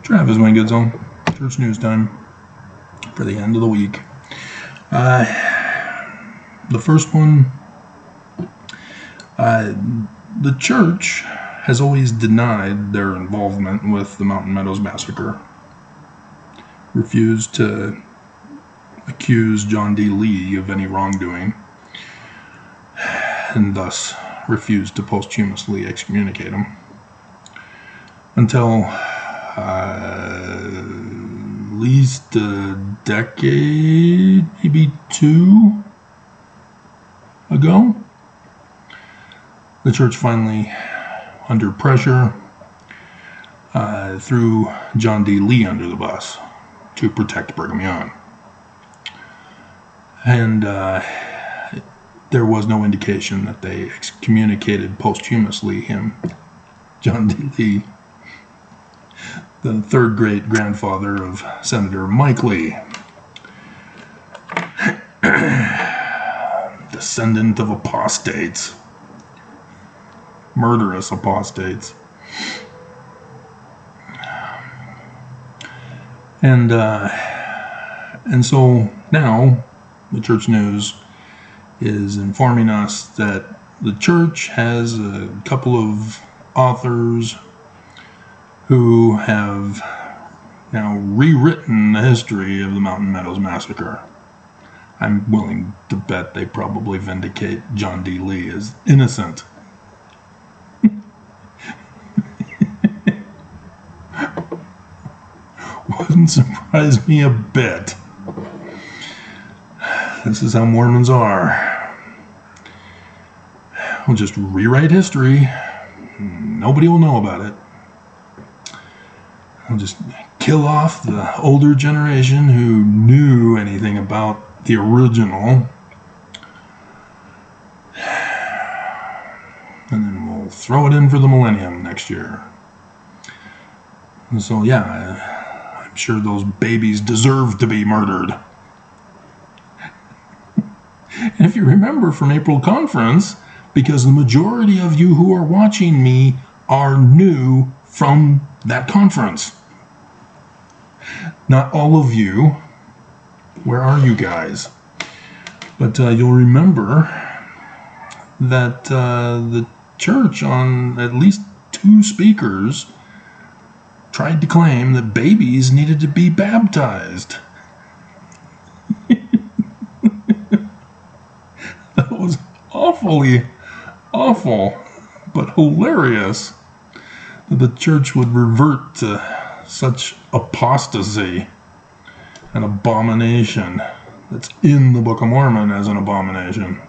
Travis Wingood's on Church News Time for the end of the week. The first one, the church has always denied their involvement with the Mountain Meadows Massacre, refused to accuse John D. Lee of any wrongdoing, and thus refused to posthumously excommunicate him until at least a decade, maybe two ago. The church finally, under pressure, threw John D. Lee under the bus to protect Brigham Young. And there was no indication that they excommunicated posthumously him, John D. Lee, the third great-grandfather of Senator Mike Lee, descendant of apostates, murderous apostates. And so now the Church News is informing us that the church has a couple of authors who have now rewritten the history of the Mountain Meadows Massacre. I'm willing to bet they probably vindicate John D. Lee as innocent. Wouldn't surprise me a bit. This is how Mormons are. We'll just rewrite history. Nobody will know about it. We'll just kill off the older generation who knew anything about the original. And then we'll throw it in for the millennium next year. And so, yeah, I'm sure those babies deserve to be murdered. And if you remember from April conference, because the majority of you who are watching me are new from that conference. Not all of you. Where are you guys? But you'll remember that the church, on at least two speakers, tried to claim that babies needed to be baptized. That was awful, but hilarious that the church would revert to such apostasy, an abomination that's in the Book of Mormon as an abomination.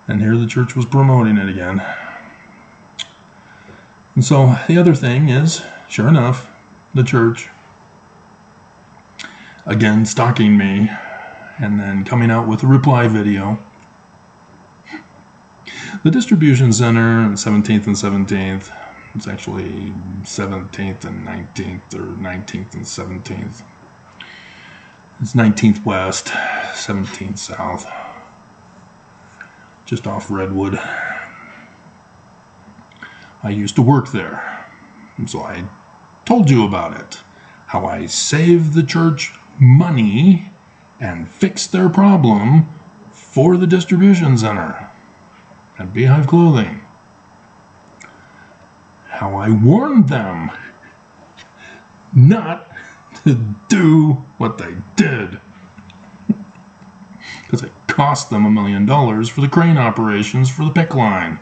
And here the church was promoting it again. And so the other thing is, sure enough, the church, again stalking me, and then coming out with a reply video. The distribution center on 17th and 17th, it's actually 17th and 19th, or 19th and 17th. It's 19th West, 17th South, just off Redwood. I used to work there, and so I told you about it, how I saved the church money and fixed their problem for the distribution center at Beehive Clothing. How I warned them not to do what they did, because it cost them $1 million for the crane operations for the pick line.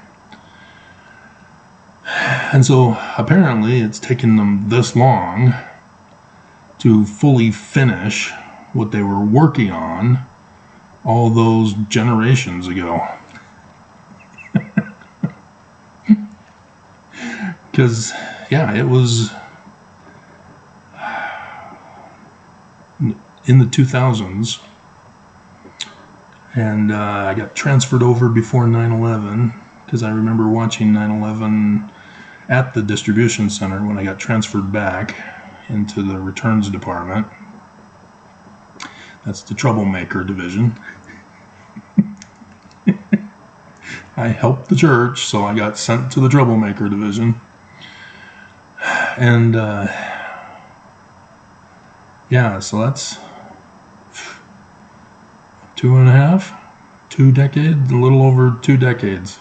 And so apparently it's taken them this long to fully finish what they were working on all those generations ago. Because, yeah, it was in the 2000s, and I got transferred over before 9/11, because I remember watching 9/11 at the distribution center when I got transferred back into the returns department. That's the troublemaker division. I helped the church, so I got sent to the troublemaker division. And yeah, so that's 2 decades, a little over 2 decades.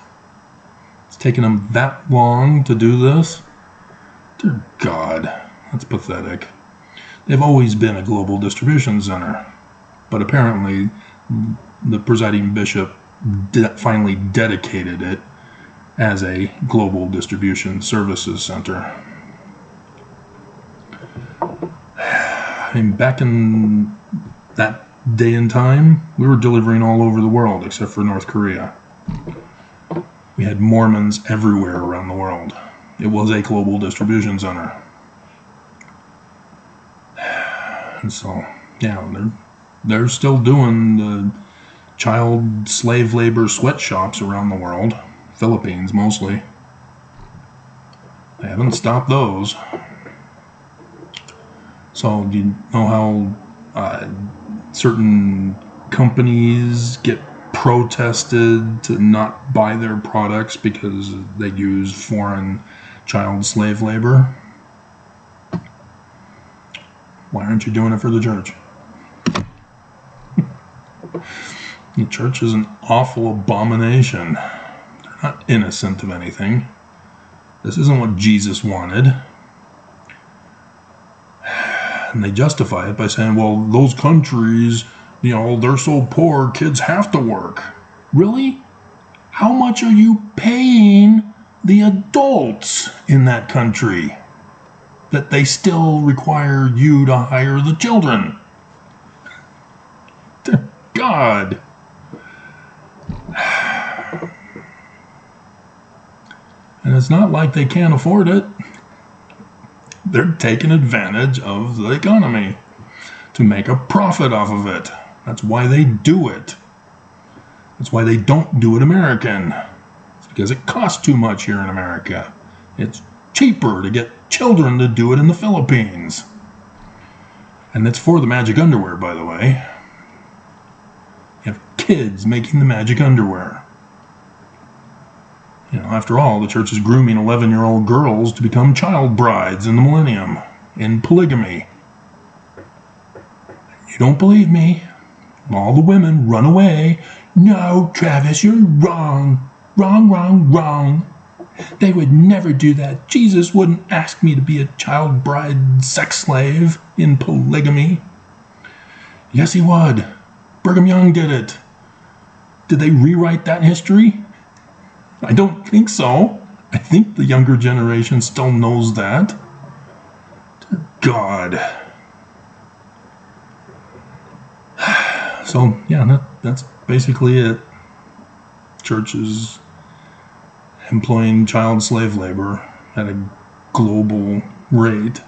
It's taken them that long to do this? Dear God, that's pathetic. They've always been a global distribution center, but apparently the presiding bishop finally dedicated it as a global distribution services center. I mean, back in that day and time, we were delivering all over the world except for North Korea. We had Mormons everywhere around the world. It was a global distribution center. And so, yeah, they're still doing the child slave labor sweatshops around the world. Philippines mostly. They haven't stopped those. So do you know how certain companies get protested to not buy their products because they use foreign child slave labor? Why aren't you doing it for the church? The church is an awful abomination. They're not innocent of anything. This isn't what Jesus wanted. And they justify it by saying, well, those countries, they're so poor, kids have to work. Really? How much are you paying the adults in that country that they still require you to hire the children? Dear God. And it's not like they can't afford it. They're taking advantage of the economy to make a profit off of it. That's why they do it. That's why they don't do it American. It's because it costs too much here in America. It's cheaper to get children to do it in the Philippines. And it's for the magic underwear, by the way. You have kids making the magic underwear. After all, the church is grooming 11-year-old girls to become child brides in the millennium, in polygamy. You don't believe me? All the women run away. No, Travis, you're wrong. Wrong, wrong, wrong. They would never do that. Jesus wouldn't ask me to be a child bride sex slave in polygamy. Yes, he would. Brigham Young did it. Did they rewrite that history? I don't think so. I think the younger generation still knows that. Dear God. So, yeah, that's basically it. Church is employing child slave labor at a global rate.